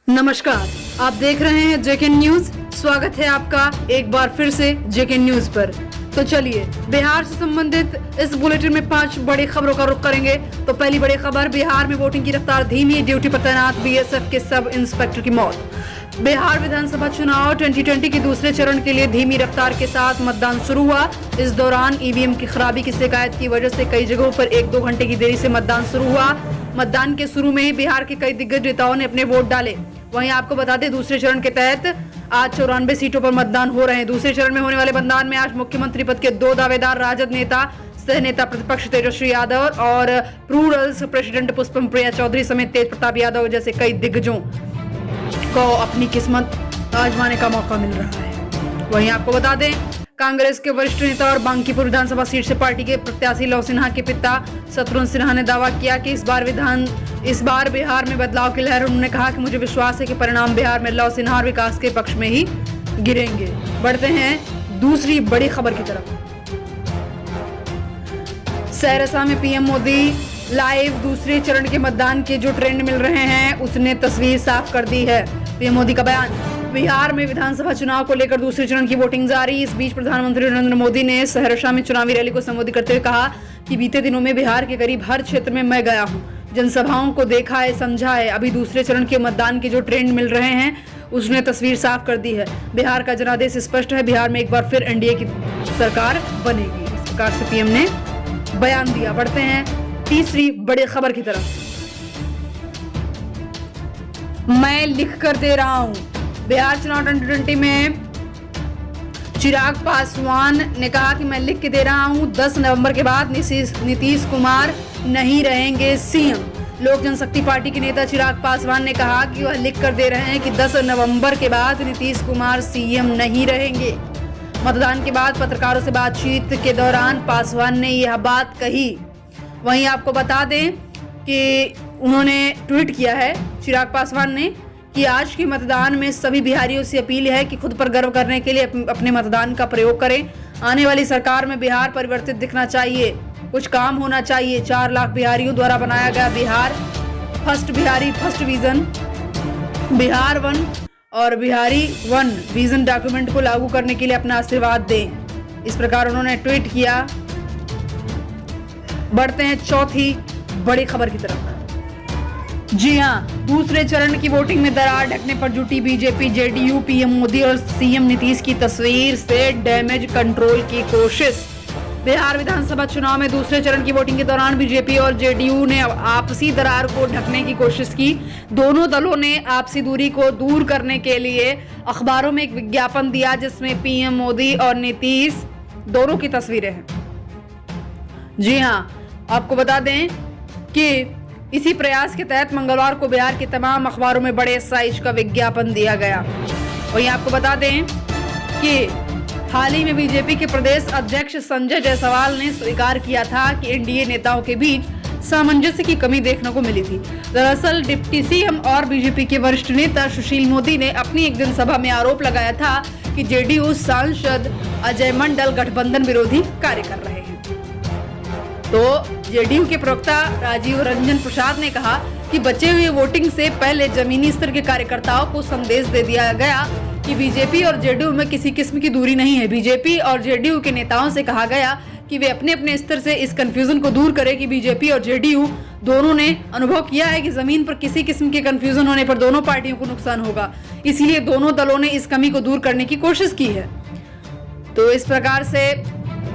नमस्कार, आप देख रहे हैं जेके न्यूज। स्वागत है आपका एक बार फिर से जेके न्यूज पर। तो चलिए बिहार से संबंधित इस बुलेटिन में 5 बड़ी खबरों का रुख करेंगे। तो पहली बड़ी खबर, बिहार में वोटिंग की रफ्तार धीमी, ड्यूटी पर तैनात बीएसएफ के सब इंस्पेक्टर की मौत। बिहार विधानसभा चुनाव 2020 के दूसरे चरण के लिए धीमी रफ्तार के साथ मतदान शुरू हुआ। इस दौरान ईवीएम की खराबी की शिकायत की वजह से कई जगहों पर 1-2 घंटे की देरी से मतदान शुरू हुआ। मतदान के शुरू में ही बिहार के कई दिग्गज नेताओं ने अपने वोट डाले। वहीं आपको बता दें, दूसरे चरण के तहत आज 94 सीटों पर मतदान हो रहे हैं। दूसरे चरण में होने वाले मतदान में आज मुख्यमंत्री पद के 2 दावेदार राजद नेता सह नेता प्रतिपक्ष तेजस्वी यादव और प्लूरल्स प्रेसिडेंट पुष्पम प्रिया चौधरी समेत तेज प्रताप यादव जैसे कई दिग्गजों को अपनी किस्मत आजमाने का मौका मिल रहा है। वहीं आपको बता दें, कांग्रेस के वरिष्ठ नेता और बांकीपुर विधानसभा सीट से पार्टी के प्रत्याशी लव सिन्हा के पिता शत्रुघ्न सिन्हा ने दावा किया कि इस बार बिहार में बदलाव की लहर। उन्होंने कहा कि मुझे विश्वास है कि परिणाम बिहार में लव सिन्हा और विकास के पक्ष में ही गिरेंगे। बढ़ते हैं दूसरी बड़ी खबर की तरफ। सहरसा में पीएम मोदी लाइव दूसरे चरण के मतदान के जो ट्रेंड मिल रहे हैं उसने तस्वीर साफ कर दी है। पीएम मोदी का बयान, बिहार में विधानसभा चुनाव को लेकर दूसरे चरण की वोटिंग जारी। इस बीच प्रधानमंत्री नरेंद्र मोदी ने सहरसा में चुनावी रैली को संबोधित करते हुए कहा कि बीते दिनों में बिहार के करीब हर क्षेत्र में मैं गया हूं, जनसभाओं को देखा है, समझा है। अभी दूसरे चरण के मतदान के जो ट्रेंड मिल रहे हैं उसने तस्वीर साफ कर दी है। बिहार का जनादेश स्पष्ट है, बिहार में एक बार फिर एनडीए की सरकार बनेगी। इस प्रकार से पीएम ने बयान दिया। बढ़ते हैं तीसरी बड़ी खबर की तरफ। मैं लिख कर दे रहा हूं, बिहार चुनाव 2020 में चिराग पासवान ने कहा कि मैं लिख के दे रहा हूं, 10 नवंबर के बाद नीतीश कुमार नहीं रहेंगे सीएम। लोक जनशक्ति पार्टी के नेता चिराग पासवान ने कहा कि वह लिख कर दे रहे हैं कि 10 नवंबर के बाद नीतीश कुमार सीएम नहीं रहेंगे। मतदान के बाद पत्रकारों से बातचीत के दौरान पासवान ने यह बात कही। वहीं आपको बता दें कि उन्होंने ट्वीट किया है चिराग पासवान ने कि आज के मतदान में सभी बिहारियों से अपील है कि खुद पर गर्व करने के लिए अपने मतदान का प्रयोग करें। आने वाली सरकार में बिहार परिवर्तित दिखना चाहिए, कुछ काम होना चाहिए। 4 लाख बिहारियों द्वारा बनाया गया बिहार फर्स्ट विजन, बिहार 1 और बिहारी 1 विजन डॉक्यूमेंट को लागू करने के लिए अपना आशीर्वाद दें। इस प्रकार उन्होंने ट्वीट किया। बढ़ते हैं चौथी बड़ी खबर की तरफ। जी हां, दूसरे चरण की वोटिंग में दरार ढकने पर जुटी बीजेपी, जेडीयू। पीएम मोदी और सीएम नीतीश की तस्वीर से डैमेज कंट्रोल की कोशिश। बिहार विधानसभा चुनाव में दूसरे चरण की वोटिंग के दौरान बीजेपी और जेडीयू ने आपसी दरार को ढकने की कोशिश की। दोनों दलों ने आपसी दूरी को दूर करने के लिए अखबारों में एक विज्ञापन दिया जिसमें पीएम मोदी और नीतीश दोनों की तस्वीरें हैं। जी हां, आपको बता दें कि इसी प्रयास के तहत मंगलवार को बिहार के तमाम अखबारों में बड़े साइज का विज्ञापन दिया गया। वहीं आपको बता दें कि हाल ही में बीजेपी के प्रदेश अध्यक्ष संजय जायसवाल ने स्वीकार किया था कि एनडीए नेताओं के बीच सामंजस्य की कमी देखने को मिली थी। दरअसल डिप्टी सीएम और बीजेपी के वरिष्ठ नेता सुशील मोदी ने अपनी एक जनसभा में आरोप लगाया था कि जेडीयू सांसद अजय मंडल गठबंधन विरोधी कार्य कर रहे हैं। तो जेडीयू के प्रवक्ता राजीव रंजन प्रसाद ने कहा कि बचे हुए वोटिंग से पहले जमीनी स्तर के कार्यकर्ताओं को संदेश दे दिया गया कि बीजेपी और जेडीयू में किसी किस्म की दूरी नहीं है। बीजेपी और जेडीयू के नेताओं से कहा गया कि वे अपने अपने स्तर से इस कंफ्यूजन को दूर करें कि बीजेपी और जेडीयू दोनों ने अनुभव किया है कि जमीन पर किसी किस्म के कंफ्यूजन होने पर दोनों पार्टियों को नुकसान होगा। इसीलिए दोनों दलों ने इस कमी को दूर करने की कोशिश की है। तो इस प्रकार से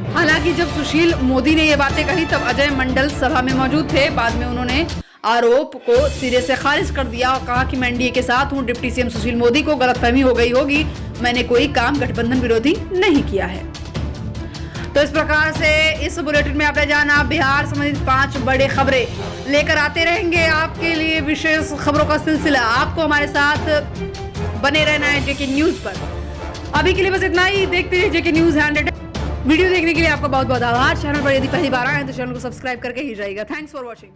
हालांकि जब सुशील मोदी ने ये बातें कही तब अजय मंडल सभा में मौजूद थे। बाद में उन्होंने आरोप को सिरे से खारिज कर दिया और कहा कि मैं एनडीए के साथ हूं। डिप्टी सीएम सुशील मोदी को गलतफहमी हो गई होगी, मैंने कोई काम गठबंधन विरोधी नहीं किया है। तो इस प्रकार से इस बुलेटिन में आपने जाना बिहार संबंधित 5 बड़े खबरें लेकर आते रहेंगे आपके लिए विशेष खबरों का सिलसिला। आपको हमारे साथ बने रहना है जेके न्यूज पर। अभी के लिए बस इतना ही। देखते रहिए जेके न्यूज 100। वीडियो देखने के लिए आपका बहुत बहुत आभार। चैनल पर यदि पहली बार आए तो चैनल को सब्सक्राइब करके ही जाइएगा। Thanks for watching.